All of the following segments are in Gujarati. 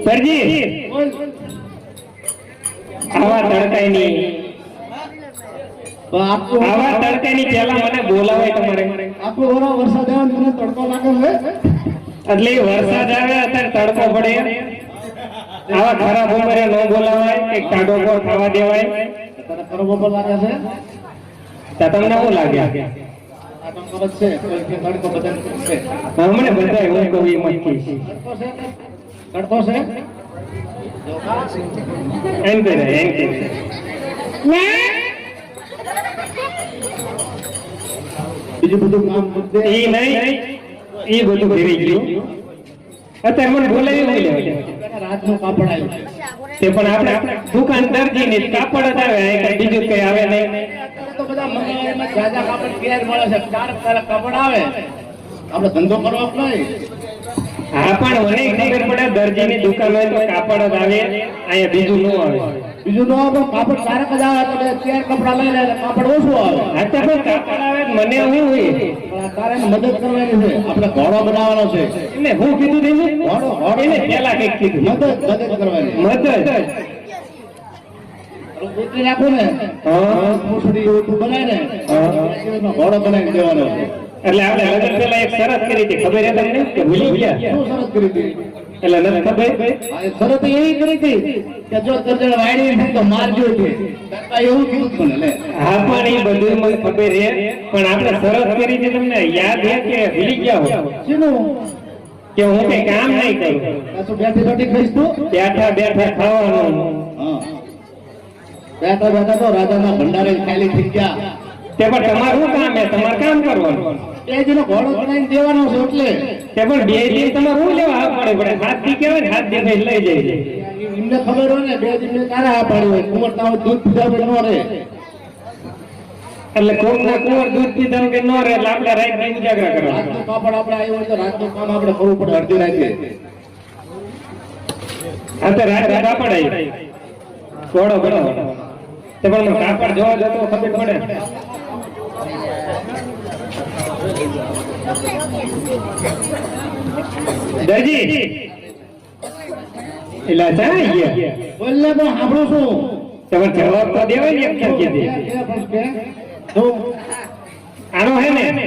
સરજી આવા તડકાની પેલા મને બોલાવાય તમારે આખો વરસાદ આવે મને તડકો લાગે એટલે વરસાદ આવે અત્યારે તડકો પડે આવા ખરાબ ઉંમરે ન બોલાવાય કે ટાઢો પર ખાવા દેવાય તને ખરાબ ઉપર લાગે છે તમને શું લાગે હમણે બધા હું કહું એમ જ તડકો છે એમ કરે બીજું બધું કામ એ નહીં એ બધું ફેરી ગયું અત્યારે મને બોલાવી રાતનું કાપડ આવ્યું તે પણ આપણે દુકાનદાર ને કાપડ જ આવે બીજું કઈ આવે નહીં તો બધા મંગળવારમાં જાજા કાપડ તૈયાર મળે છે 4 કાપડ આવે આપણે ધંધો કરવો નહીં હા પણ મને ખબર પડે દરજીની દુકાન હોય તો કાપડ જ આવે અહીંયા બીજું ન આવે બીજું નો આવે કાપડ 4 જ આવે તો 4 કપડા લઈ લે કાપડ ઓછું આવે હા તો કાપડ આવે મને હું હોય તારે મદદ કરવાની છે આપણે ઘોડો બનાવવાનો છે એને હું કીધું તેને ઘોડો એને પેલા કઈક કીધું મદદ કરવાની મદદ ઉતરી રાખો ને પૂછડી એવું બનાય ને ઘોડો બનાવી દેવાનો છે એટલે આપણે લગન પેલા એક શરત કરી હતી ખબર છે તમને કે ભૂલી ગયા શું શરત કરી હતી એટલે નથી ખબર શરત એવી કરી હતી કે જો તરજણ વાડી તો મારજો છે એવું કીધું મને લે હા પણ એ બધું મને ખબર છે પણ આપણે શરત કરી છે તમને યાદ છે કે ભૂલી ગયા હો શીનું કે હું કઈ કામ નહીં કરું તો બેઠી રોટી ખાઈશ તું બેઠા ખાવાનું બેઠા તો રાજાના ભંડારે ખાલી થઈ ગયા તે પણ તમારું કામ છે તમારે કામ કરવાનું એ જેનો ઘોડો બનાવીને દેવાનો છે એટલે તે પણ 2 દિન તમારે હું લેવા પડે હાથ દી કહેવાય હાથ દી લઈ જાય એમને ખબર હોય ને 2 દિન તારે આ પાડી હોય કુંવર તાવ દૂધ પીધા વગર ન રહે એટલે કોમના કુંવર દૂધ પીધા વગર ન રહે એટલે આપણે રાત ની ઉજાગરા કરવા રાતનું કાપડ આપણે આવ્યું હોય તો રાતનું કામ આપણે કરવું પડે અડધી રાતે આ તો રાત કાપડ આવી ઘોડો બનાવો તે પણ કાપડ જોવા જતો ખબર પડે દરજી એલા જાય ગયા બોલને તો સાંભળું છું તમે જવાબ તો દેવાય ને કેમ કીધી આનો હે ને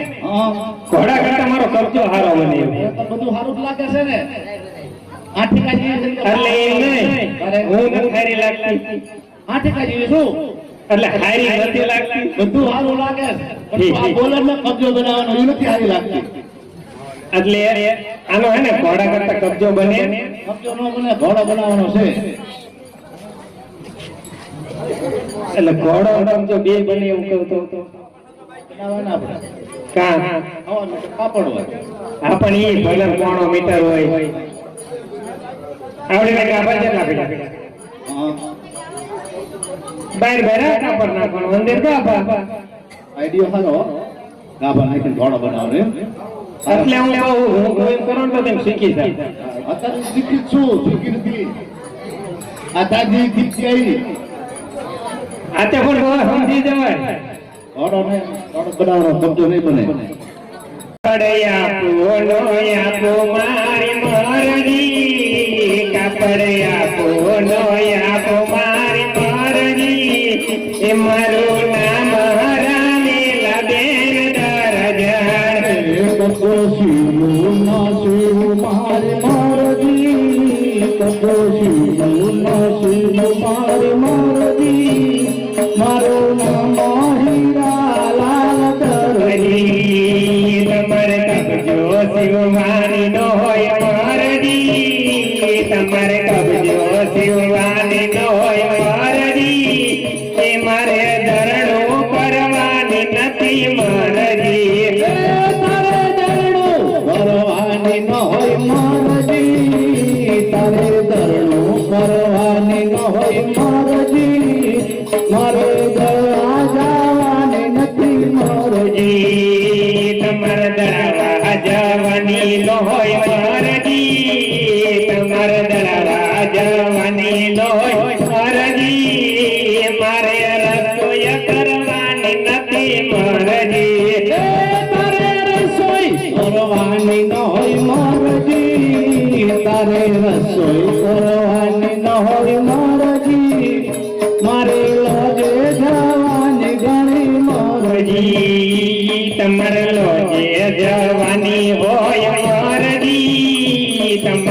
ઘોડા કરતા મારો કબજો હારો બને બધું સારું લાગે છે ને આઠિકા જેવી એટલે એમ નહીં હું નથી સારી લાગતી આઠિકા જેવી શું એટલે હારી નથી લાગતી બધું સારું લાગે છે આ બોલર ને કબજો બનાવવાનો એ નથી સારી લાગતી એટલે આનો હે ને ઘોડા કરતા કબજો બને કબજો નો બને ઘોડો બનાવવાનો છે એટલે ઘોડો કબજો બે બને એવું કહું તો બનાવવાના આપણે કાં કાપડ હોય હા પણ એ ભલે પોણો મીટર હોય આવડે કાપડ કેટલા પીડા બહાર બેરા કાપડ નાખવાનું અંદર કાપા આઈડિયો સારો કાપડ નાખીને ઘોડો બનાવવાનો એટલે હું એમ કરું તો તેમ શીખી જાય અત્યારે શીખી છું શીખી નથી આ તાજી શીખી આવી આ તે પણ સમજી જવાય ઘોડો બનાવવાનો કબજો નહીં બને મારી મારજી કાપડ આપો નો આપો મારી મારજી એ મારું નામ હરાને લબેન દરજણ કપોશી ના શિવ મારી મારજી કપોશી ના શિવ મારી મારજી મારું નામ હીરા લાલ દરજી તમારે કબજો શિવ મારી નો હોય મારજી તમારે કબજો શિવ મારી નો હોય મારજી એ મારે ધરણો કરવાની નથી મારજી તારે ધરણો કરવાની ન હોય મારજી તારે ધરણો કરવાની ન હોય મારજી મારે દળવા જવાની નથી મારજી તમારે દળવા જવાની નો હોય મારજી તમારે દળવા જવાની નો હોય મારજી મારે રસોઈ કરવાની નથી મારજી તારે રસોઈ કરવાની ન હોય મારજી તારે રસોઈ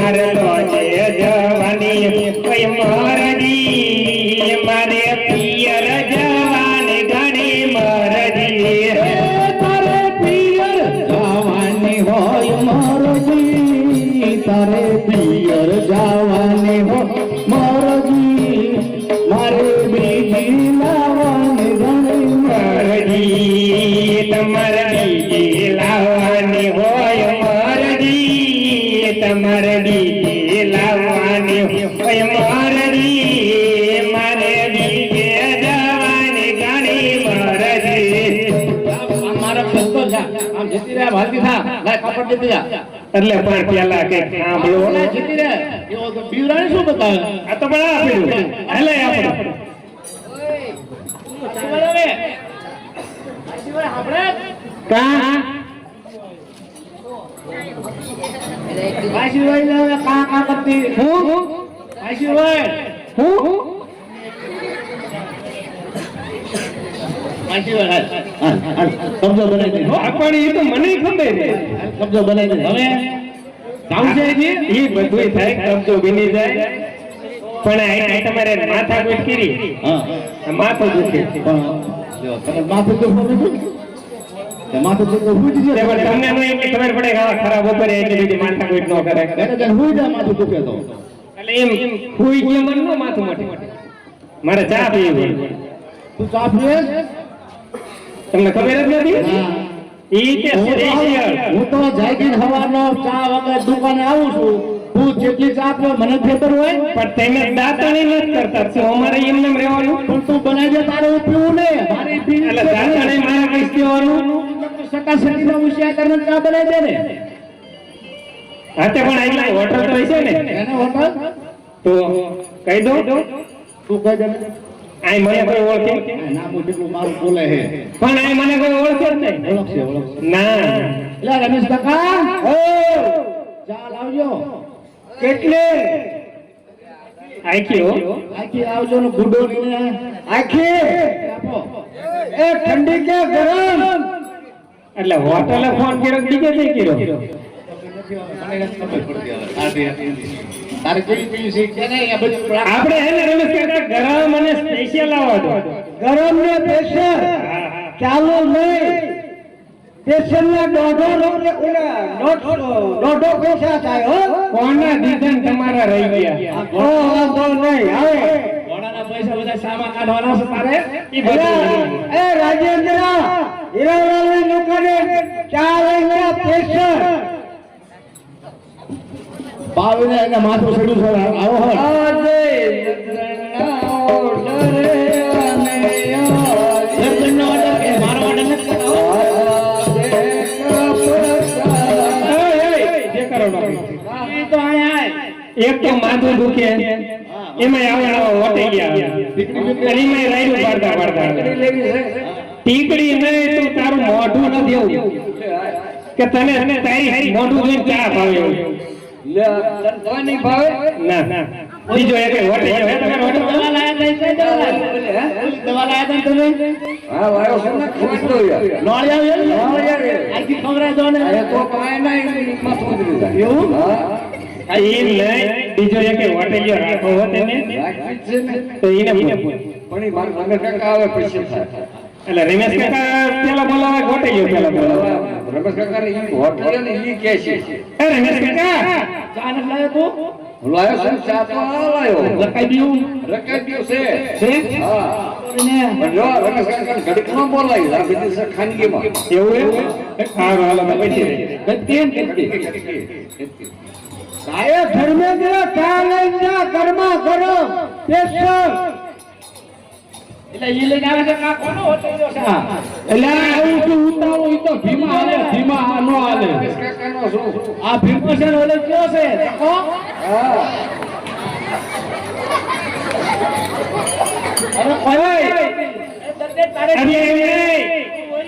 મારે તો છે જવાની ઓય મરજી મારે પિયર જવાની ઘણી મરજી તારે પિયર જવાની હોય મરજી તારે પિયર જવાની હોય મરજી મારે બીજી લાવવાની ઘણી મરજી તમારે બીજી લાવવાની હોય મરજી તમારે બીજી લાવવાની હોય મરજી મારે બીજે જવાની ઘણી મરજી મારા ભક્તો છે આમ જીતી રહ્યા ભાલતી થા લાય કાપડ જીતી જા એટલે પણ પેલા કે સાંભળો ઓલા જીતી રે એવો તો બીવરાણી શું બતાવે આ તો બડા આપેલું એટલે આપણે શિવાય આપણે કા શિવાય લે કા કરતી હું શિવાય હું કબજો બનાવી દે પણ એ તો મને ખબર છે કબજો બનાવી દે હવે જાવું છે એ બધું થાય કબજો બની જાય પણ આ તમારે માથા કોઈ કરી હા માથું દુખે પણ જો તમે માથું તો ફોડું તે માથું તો ફૂટી તે જાય પણ તમને નહીં એટલી ખબર પડે કે આ ખરાબ ઉપર એટલી બધી માથા કોઈ ન કરે એટલે કે ફૂટી જાય માથું દુખે તો એટલે એમ હુઈ ગયો મન નો માથું મટે મારે ચા પીવી તું ચા પીએ તમને ખબર જ નથી ઈ કે સ્પેશિયલ હું તો જાગીર હવાનો ચા વગર દુકાને આવું છું તું જેટલી ચા પીવે મને ખબર હોય પણ તમે દાંતણી નથી કરતા તો અમારે એમને એમ રહેવાનું પણ તું બનાવી દે તારે હું પીવું ને મારે પીવું એટલે દાંતણી મારે કઈ દેવાનું સકાસકીનો ઉશિયા કરીને ચા બનાવી દે ને હા તે પણ આટલા હોટલ તો હશે ને એને હોટલ તો કહી દો તું કહી દે આય મને કોઈ ઓળખે નામ જેટલું મારું બોલે છે પણ આય મને કોઈ ઓળખે જ નહીં ઓળખશે ના એટલે રમેશ કાકા ઓ ચા લાવજો કેટલે આખી હો આખી આવજો ને ગુડો લઈને આખી આપો એ ઠંડી કે ગરમ એટલે હોટલે ફોન કર્યો બીજે નહીં કર્યો તારે કેવી કેવી શીખ છે ને આ બધું આપણે હે ને રમેશ કાકા ગરમ અને સ્પેશિયલ આવવા દો ગરમ ને સ્પેશિયલ ચાલુ નહીં સ્પેશિયલ ને દોઢો પૈસા થાય હો કોના દીધન તમારા રહી ગયા ઓ વાંધો નહીં આવે ઘોડાના પૈસા બધા સામા કાઢવાના છે તારે ઈ બધું એ રાજેન્દ્ર હીરાલાલની દુકાને ચા લઈને સ્પેશિયલ બાવીને એને માથું છેડું છે આવો હો એક તો માથું દુખે એમાં આવા વટી ગયા અને એમાં રાયડું પાડતા ટીકડી નહીં તું તારું મોઢું ન દેવું કે તને તારી મોઢું જોઈને ચા ભાવે ના ના બીજો એક વટી ગયો તમારે વટી દવા લાયા હતા તમે હા વાયો છે ને ખુશતો યાર નોળિયા આખી ખવરાય દો ને તો કાય નહીં માં સુધરી જાય એવું હા એ નહીં બીજો એક વટી ગયો રાખો હોતે ને રાખી છે ને તો એને પૂછ પણ ઈ માર રમેશ કાકા આવે પછી થાય એટલે રમેશ કાકા પેલા બોલાવે ગોટી ગયો પેલા બોલાવે રમેશ કાકા ને ઈ હોટલ ને ઈ કે છે એ રમેશ કાકા ચા ન લાયો તું લાયો છે ચા તો લાયો લકાઈ દીવું રકાઈ છે છે હા પણ જો રમેશ કાકા ઘડીક ન બોલાય આ બધી છે ખાનગીમાં એવું સારું હાલો તો પછી સાહેબ ધર્મેન્દ્ર ચા લઈને જા ઘરમાં કરો સ્પેશિયલ એટલે ઈ લઈને આવે છે કા કોનો હોટલ જો છે એટલે આવું કે ઉતારો ઈ તો ભીમા હાલે ભીમા નો હાલે રમેશ કાકાનો શું આ ભીમો છે ને ઓલે કયો છે તકો હા અરે ભાઈ અરે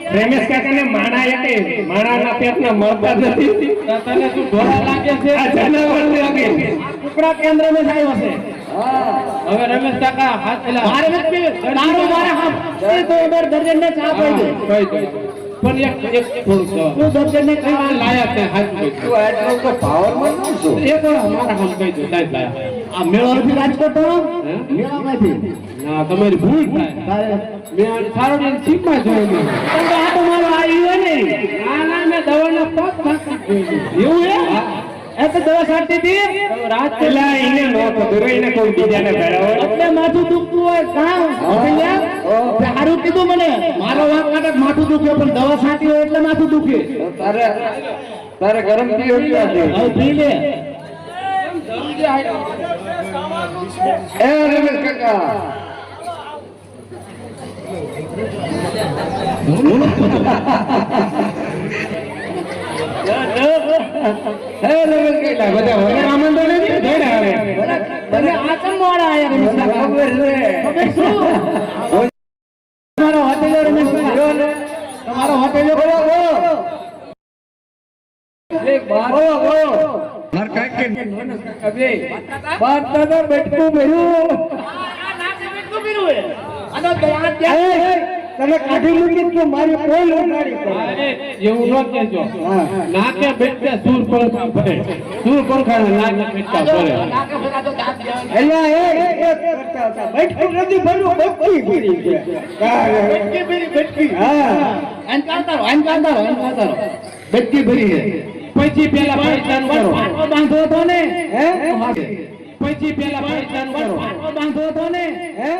રમેશ કાકાને માણા એકે માણાના પેટના મળતા નથી તને શું ઢોળા લાગે છે આ જનાવર લાગે ટુકડા કેન્દ્ર માં જાય છે હા હવે રમેશ કાકા હાથ પેલા મારે નથી તારો મારે હાથ એ તો ઉધર દર્જન ને ચા પાઈ દે પણ એક થોડુંક તું દર્દને કઈ આ લાયા તે હાથ ગઈ તું આટલો તો પાવરમાં ન છો એ તો અમારા હમ કહી દો સાહેબ લાયા આ મેળો નથી રાજકોટ મેળો નથી ના તમારી ભૂલ થાય મેં સારો ને ચીપમાં જોયેલું પણ આ તો મારો આવ્યો ને ના મેં દવાના પગ નાખી એવું એ તો દવા છાંટી હતી રાત પેલા એને નો ખબર એને કોઈ બીજાને ભેળાવો એટલે માથું દુખતું હોય કામ સારું કીધું મને મારો વાત કાઢે માથું દુખે પણ દવા છાંટી હોય એટલે માથું દુખે તારે ગરમ પીવો ક્યાં છે હવે પી લે એ રમેશ કાકા હે રમેશ કેટલા બધા વગર આમંત્રણ નથી જોડે આવે તમે આ કેમ મોડા આયા રમેશ કાકા? ખબર શું? તમારો હોટેલો રમેશ કાકા. તમારો હોટેલો એક બાર માર કાકે અબે બાર દાદા બેટકું ભર્યું આનો દવા ત્યાં તને કાઢી મૂકી તો મારી કોઈ લોટાડી અરે એવું ન કહેજો નાકે બેટકે સૂર પર ભરે સૂર પર ખાને નાકે બેટકા ભરે અલ્યા એ કરતા હતા બેઠું નથી ભર્યું બક્કી ભરી છે બેટકી ભરી બેટકી હા અનકાંતારો બેટકી ભરી છે પછી પેલા પૈસાન કરો પાટો બાંધો તો ને હે પછી પેલા પૈસાન કરો પાટો બાંધો તો ને હે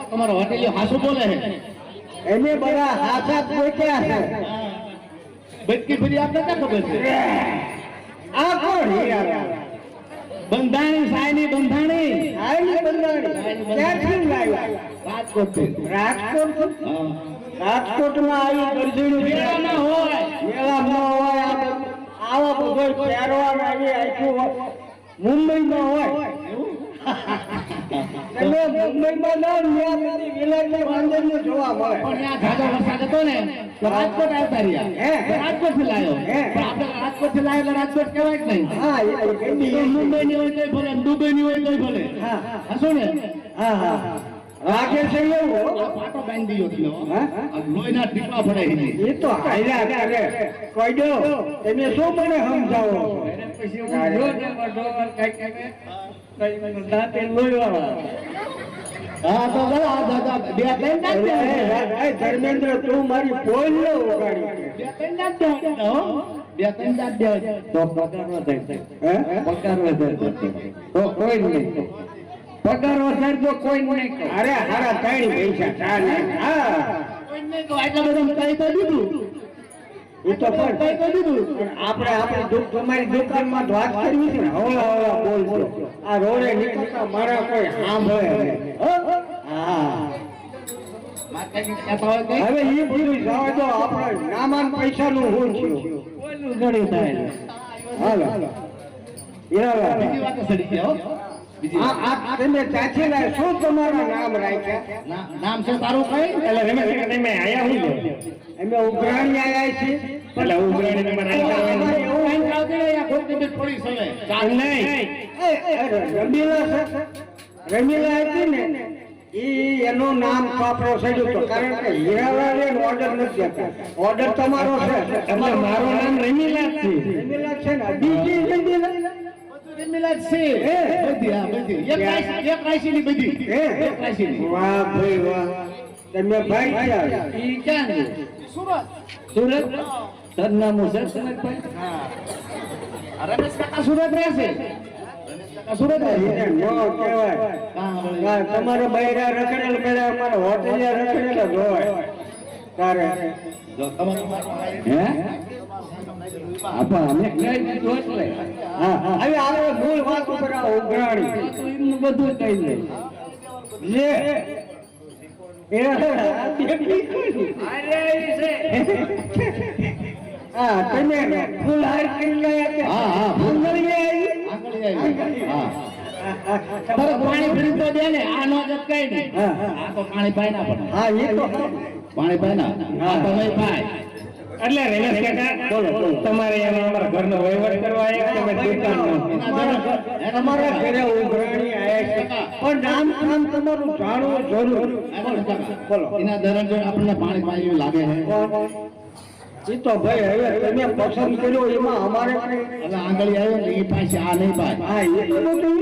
તમારો હોટેલિયો હાસુ બોલે છે એને બધા હાથા પોચ્યા છે બેટકી ભરી આપને ક્યાં ખબર છે આ કોણ હીરા બંધાણી સાયની બંધાણી આઈની બંધાણી ક્યાંથી લાવ્યા રાજકોટ રાજકોટમાં આવી ગરજણી મેળામાં હોય મેળામાં હોય આવા બધો પહેરવાના આવી આખું મુંબઈમાં હોય તમે મુંબઈમાં ના ત્યાં બધી વિલાયતી વાંદરને જોવા મળે પણ ત્યાં જાજો વરસાદ હતો ને તો રાજકોટ આવતા રહ્યા હે રાજકોટ થી લાયો હે પણ આપણે રાજકોટ થી લાયો એટલે રાજકોટ કહેવાય જ નહીં હા એ ગંદી મુંબઈ ની હોય તોય ભલે દુબઈ ની હોય તોય ભલે હા હશો ને હા હા રાખે છે એવું આ પાટો બાંધી દીધો છે હા આ લોહીના ટીપા પડે છે એ તો હાલ્યા કરે કોઈ દો તમે શું મને સમજાવો હા તો બોલો આ દાદા બે ત્રણ દાંત ધર્મેન્દ્ર તું મારી પોલ ને ઉગાડી બે ત્રણ દાંત હો બે ત્રણ દાંત તો પગાર વધારે હે પગાર વધારે તો કોઈ નહીં પગાર વધારે તો કોઈ નહીં અરે હારા ત્રણ પૈસા ચાલે હા કોઈ નહીં તો આટલા બધા કઈ તો દીધું એ તો પણ કઈ તો દીધું આપણે આપણી તમારી દુકાનમાં તો વાત કરવી છે ને હવળા હવળા બોલજો આ રોડે નીકળતા મારા કોઈ સાંભળે નહીં હા માતાજી કહેતા હોય કઈ હવે એ બધું જવા દો આપણે નામાન પૈસાનું હું છું કોઈનું ઘણી થાય હાલો યાર બીજી વાત સડી ગયા હો બીજી આ તમે ચાચીલા શું તમારું નામ રાખ્યા નામ છે તારું કઈ એટલે રમેશ કાકા તમે આયા હું લો અમે ઉઘરાણી આયા છીએ એટલે ઉઘરાણી તમારે આયા એવું આઈન કાવજે યા ખોટી બેટ પડી સવે ચાલ નહીં રમીલા છે રમીલા હતી ને એનું નામ કાપરો સડ્યું તો કારણ કે હીરાલાલે ઓર્ડર નથી આપતા ઓર્ડર તમારો છે એટલે મારું નામ રમીલા જ છે રમીલા છે ને બીજી રમીલા રમીલા છે બધી હા બધી એક રાશિ ની બધી એક રાશિ ની વાહ ભાઈ વાહ તમે ભાઈ ક્યાં ઈ ક્યાં છે સુરત સુરત સરનામું છે સુરતભાઈ હા રમેશ કાકા સુરત રહે છે સુરત રહે છે એને નો કહેવાય તમારો બૈરા રખડેલ મેળા અમારો હોટેલિયા રખડેલ જ હોય તારે જો તમારે હે આપા અમે કઈ દીધું એટલે હા હવે આવે મૂળ વાત ઉપર આ ઉઘરાણી એમનું બધું કઈ નહીં લે એ હા તમે ફૂલ હાર કરી ગયા કે હા હા ફૂલ મળી ગયા આંગળી આવી હા બરાબર પાણી ફરી તો દે ને આ નો જટકાય નહીં આ તો પાણી પાય ના પડે હા એ તો પાણી પાય ના આ તો નહીં પાય એટલે રમેશ કાકા તમારે એમાં અમારા ઘરનો વહીવટ કરવા આવ્યા કે તમે દુકાનનો તમારા ઘરે ઉઘરાણી આયા પણ નામ કામ તમારું જાણવું જરૂર. બોલો. એના દરજ્જો આપણને પાણી પાણી લાગે છે ઈ તો ભાઈ હવે તમે પસંદ કર્યો એમાં અમારે હવે આંગળી આવ્યો ને એ પાસે આ નહીં પાય હા એ તો નહોતું.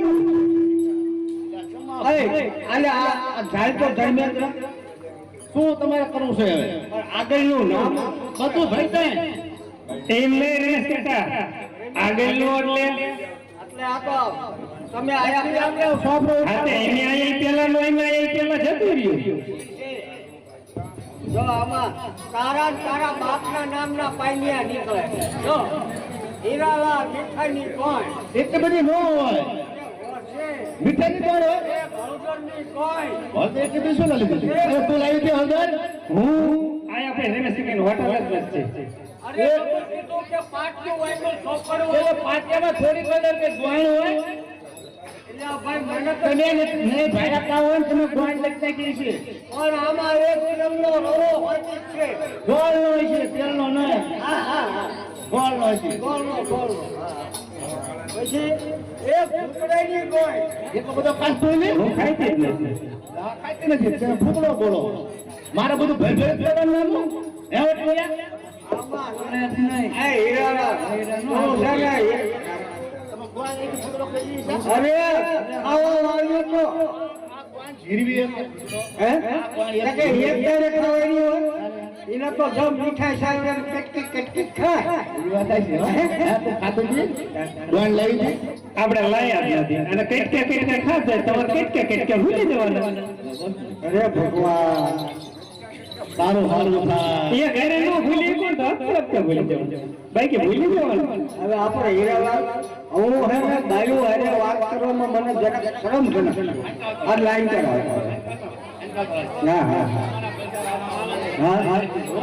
આલે આ જાય તો ધર્મેન્દ્ર શું તમારે કરવું છે હવે પણ આગળનું નામ બધું ભાઈ જાય એમ નહીં રેસ કરતા આગળનું એટલે એટલે આ તો તમે આયા સોપરો હા તે એને આયા પેલાનું એમાં આયા પેલા જતું રહ્યું જો આમાં તારા બાપના નામના પાયનિયા નીકળે જો હીરાલાલ મીઠાઈની કોણ એટલી બધી ન હોય મીઠાઈની કોણ હોય હળદરની કોણ હળદર એટલી બધી શું લાવી દીધી અરે તું લાવી દે હળદર હું આયા આપણે રમેશ કાકાની હોટલ જ છે અરે લોકો કીધું કે પાટિયું વાયનું ચોપડું એટલે પાટિયામાં થોડી હળદર કે ગોળ હોય એટલે ભાઈ મને તો તમે નહીં ભાડા કા હોય ને તમે ગોળ લખતા કે છે પણ આમાં એક રંગનો રવો હોય છે ગોળ નો હોય છે તેલનો નહીં હા હા હા ગોળ નો છે ગોળનો પછી એક ભૂતડાની કોઈ એટલો બધો કાસ્તો નહીં હું ખાઈતી જ નથી આ ખાતી નથી તમે ફૂકડો બોલો મારે બધું ભેળ ભેળ કરવાનું હે ઓટલિયા આમાં નહીં એ હીરાલાલ તું છે ને તમે ગોળ એક ફૂકડો કરી અરે આવો આવ્યો તો જીરવી હે કે એક દાડે ખાવાની હોય એને તો જો મીઠાઈ સાથે કટકી ખાય આપણે લાયા જ નથી અને કટકે ખાશે તમારે કટકે ભૂલી જવાના અરે ભગવાન સારું સારું થાય એ ઘરે ન ભૂલી કોણ તો હપ્તે ભૂલી જવાનું બાકી ભૂલી જવાનું હવે આપણે હીરાલાલ હું હે ને બાયું હારે વાત કરવામાં મને જરાક શરમ છે ને આ લાઈન કરાવે ના હા હા હા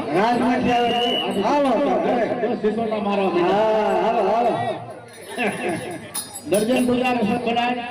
રાજમાંથી આવે છે. હાલો તો ઘરે. સિસોટા મારવા હા હાલો હાલો દર્જન ગુજાર સબ બનાય